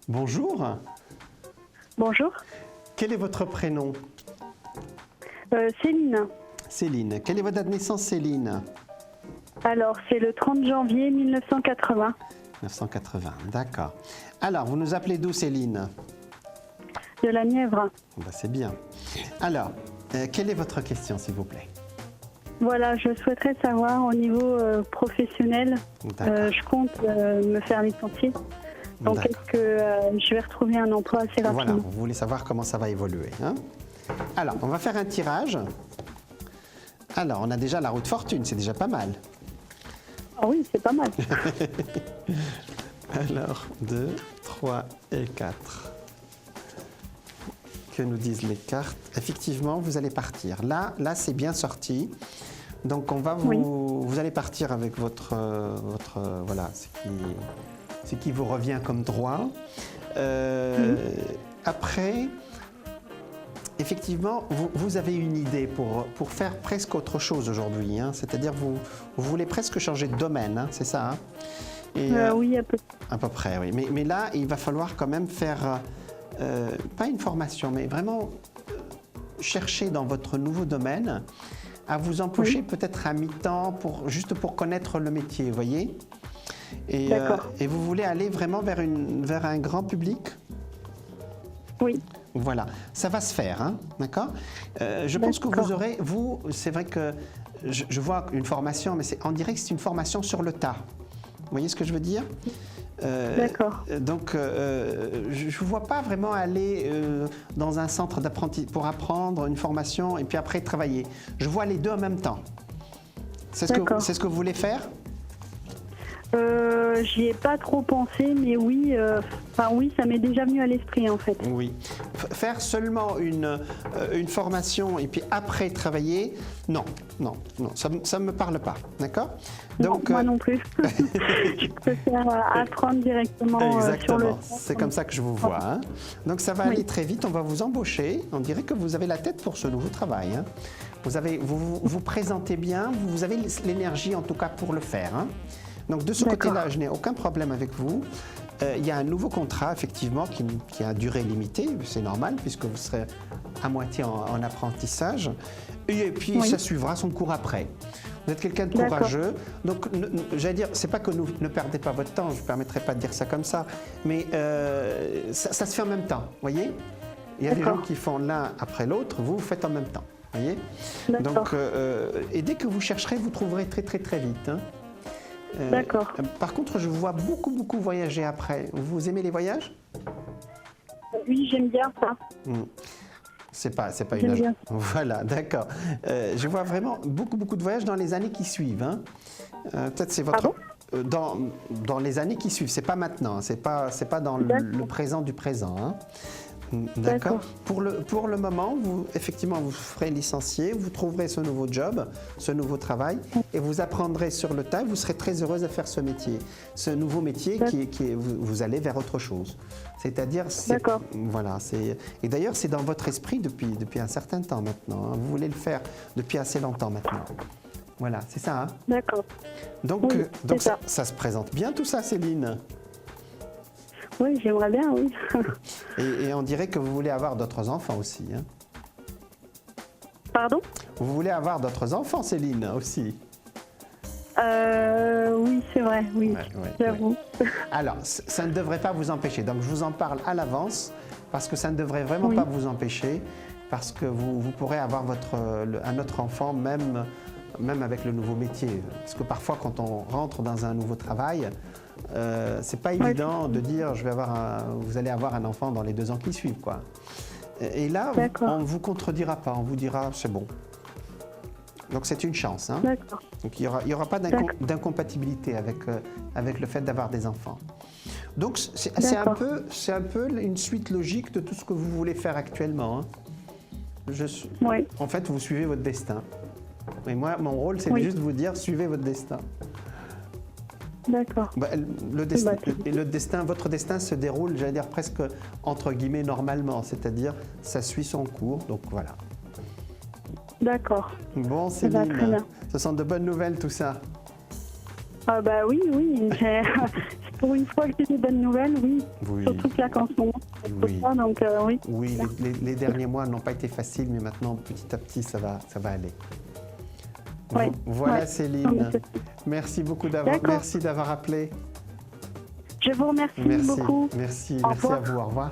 Bonjour. Bonjour. Quel est votre prénom? Céline. Céline. Quelle est votre date de naissance, Céline? Alors, c'est le 30 janvier 1980. 1980, d'accord. Alors, vous nous appelez d'où, Céline? De la Nièvre. Ben, c'est bien. Alors, quelle est votre question, s'il vous plaît? Voilà, je souhaiterais savoir au niveau professionnel, D'accord. je compte me faire licencier. Donc, D'accord. est-ce que je vais retrouver un emploi assez Voilà, rapidement? vous voulez savoir comment ça va évoluer, hein? Alors, on va faire un tirage. Alors, on a déjà la roue de fortune, c'est déjà pas mal. Ah oui, c'est pas mal. Alors, 2, 3 et 4. Que nous disent les cartes? Effectivement, vous allez partir. Là c'est bien sorti. Donc, on va vous allez partir avec votre voilà, ce qui vous revient comme droit. Après, effectivement, vous avez une idée pour faire presque autre chose aujourd'hui, hein. C'est-à-dire vous voulez presque changer de domaine, hein, c'est ça, hein? Et, Oui, un peu. à peu près, oui. Mais là, il va falloir quand même faire, pas une formation, mais vraiment chercher dans votre nouveau domaine à vous embaucher peut-être à mi-temps, juste pour connaître le métier, vous voyez? Et, D'accord. et vous voulez aller vraiment vers un grand public? Oui. Voilà, ça va se faire, hein, d'accord? Je pense que vous aurez, c'est vrai que je vois une formation, mais on dirait que c'est une formation sur le tas. Vous voyez ce que je veux dire? D'accord. Donc, je ne vous vois pas vraiment aller dans un centre d'apprentissage pour apprendre une formation et puis après travailler. Je vois les deux en même temps. C'est ce que vous voulez faire? J'y ai pas trop pensé, mais oui, oui, ça m'est déjà venu à l'esprit en fait. Oui. Faire seulement une formation et puis après travailler, non, ça ne me parle pas, d'accord? Donc, moi non plus. Je préfère apprendre directement sur le Exactement, c'est comme ça que je vous vois, hein. Donc ça va aller très vite, on va vous embaucher, on dirait que vous avez la tête pour ce nouveau travail, hein. Vous présentez bien, vous avez l'énergie en tout cas pour le faire, hein. Donc de ce côté-là, je n'ai aucun problème avec vous. Il y a un nouveau contrat, effectivement, qui a durée limitée, c'est normal, puisque vous serez à moitié en apprentissage. Et puis, ça suivra son cours après. Vous êtes quelqu'un de courageux. Donc, j'allais dire, c'est pas que ne perdez pas votre temps, je ne me permettrai pas de dire ça comme ça, mais ça se fait en même temps, vous voyez? Il y a des gens qui font l'un après l'autre, vous faites en même temps, vous voyez? Donc, et dès que vous chercherez, vous trouverez très, très, très vite, hein. D'accord. Par contre, je vous vois beaucoup voyager après. Vous aimez les voyages? Oui, j'aime bien ça. C'est pas une... Bien. Voilà, d'accord. Je vois vraiment beaucoup de voyages dans les années qui suivent, hein. Peut-être c'est votre... dans les années qui suivent, c'est pas maintenant, c'est pas dans le présent du présent, hein. D'accord. Pour le moment, effectivement, vous serez licencié, vous trouverez ce nouveau job, ce nouveau travail, et vous apprendrez sur le tas, vous serez très heureuse à faire ce métier. Ce nouveau métier vous allez vers autre chose. C'est-à-dire, voilà, et d'ailleurs, c'est dans votre esprit depuis un certain temps maintenant, hein. Vous voulez le faire depuis assez longtemps maintenant. Voilà, c'est ça, hein? D'accord. Donc ça se présente bien tout ça, Céline? Oui, j'aimerais bien, oui. Et on dirait que vous voulez avoir d'autres enfants aussi, hein? Pardon? Vous voulez avoir d'autres enfants, Céline, aussi? Oui, c'est vrai, oui, j'avoue. Alors, ça ne devrait pas vous empêcher. Donc, je vous en parle à l'avance, parce que ça ne devrait vraiment pas vous empêcher, parce que vous pourrez avoir un autre enfant, même avec le nouveau métier. Parce que parfois, quand on rentre dans un nouveau travail, c'est pas évident de dire vous allez avoir un enfant dans les 2 ans qui suivent, quoi. Et là, on ne vous contredira pas, on vous dira c'est bon. Donc c'est une chance, hein. Donc il y aura pas d'incompatibilité avec le fait d'avoir des enfants. Donc c'est un peu une suite logique de tout ce que vous voulez faire actuellement, hein. En fait, vous suivez votre destin. Et moi, mon rôle, c'est juste de vous dire suivez votre destin. D'accord. Votre destin se déroule, j'allais dire presque entre guillemets normalement, c'est-à-dire ça suit son cours, donc voilà. D'accord. Bon, Céline, ce sont de bonnes nouvelles tout ça. Ah bah oui, pour une fois que j'ai des bonnes nouvelles, oui. Oui. Surtout que là, qu'en ce moment, Oui. donc oui. Oui, les derniers mois n'ont pas été faciles, mais maintenant, petit à petit, ça va aller. Ouais. Voilà, Ouais. Céline. Non, mais Merci beaucoup D'accord. merci d'avoir appelé. je vous remercie Merci. beaucoup. Merci. Au Merci à revoir. vous. Au revoir.